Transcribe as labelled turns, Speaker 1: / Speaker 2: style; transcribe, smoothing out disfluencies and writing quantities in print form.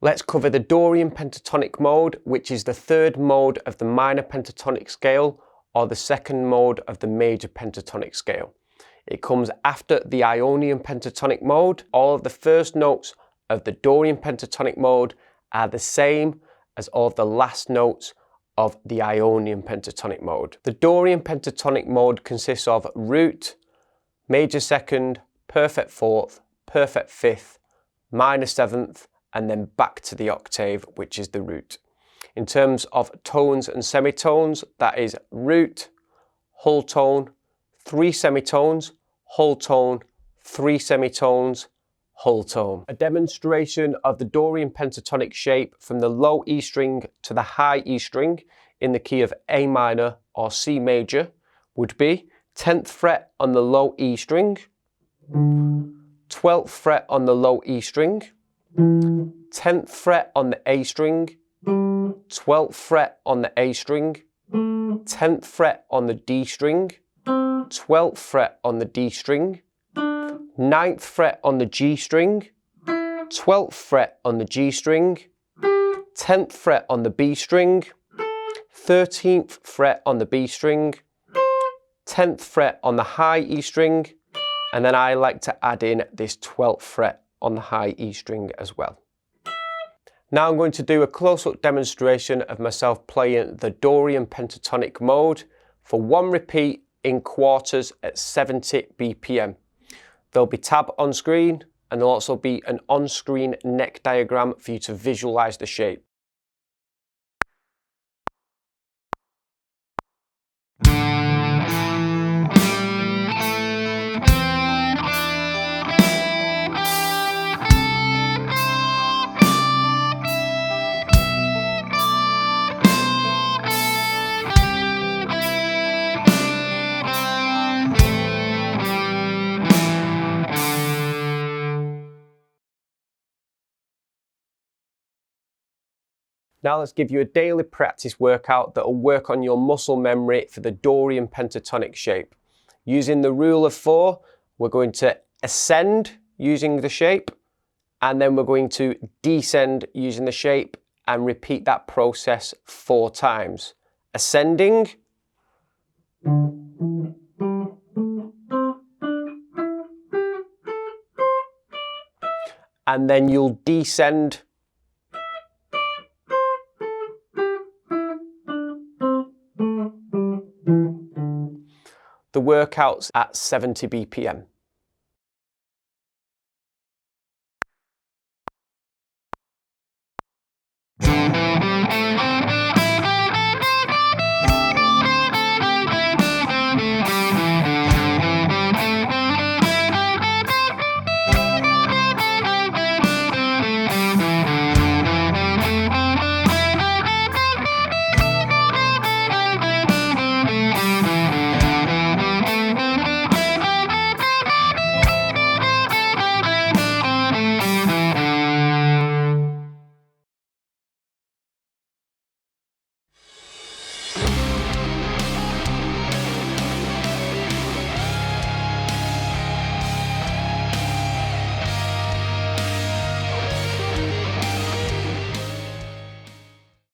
Speaker 1: Let's cover the Dorian pentatonic mode, which is the third mode of the minor pentatonic scale or the second mode of the major pentatonic scale. It comes after the Ionian pentatonic mode. All of the first notes of the Dorian pentatonic mode are the same as all of the last notes of the Ionian pentatonic mode. The Dorian pentatonic mode consists of root, major second, perfect fourth, perfect fifth, minor seventh, and then back to the octave, which is the root. In terms of tones and semitones, that is root, whole tone, 3 semitones, whole tone, 3 semitones, whole tone. A demonstration of the Dorian pentatonic shape from the low E string to the high E string in the key of A minor or C major would be 10th fret on the low E string, 12th fret on the low E string, 10th fret on the A string, 12th fret on the A string, 10th fret on the D string, 12th fret on the D string, 9th fret on the G string, 12th fret on the G string, 10th fret on the B string, 13th fret on the B string, 10th fret on the high E string, and then I like to add in this 12th fret on the high E string as well. Now I'm going to do a close-up demonstration of myself playing the Dorian pentatonic mode for one repeat in quarters at 70 BPM. There'll be tab on screen, and there'll also be an on-screen neck diagram for you to visualize the shape. Now let's give you a daily practice workout that will work on your muscle memory for the Dorian pentatonic shape. Using the rule of 4, we're going to ascend using the shape, and then we're going to descend using the shape and repeat that process 4 times. Ascending, and then you'll descend, the workout's at 70 BPM.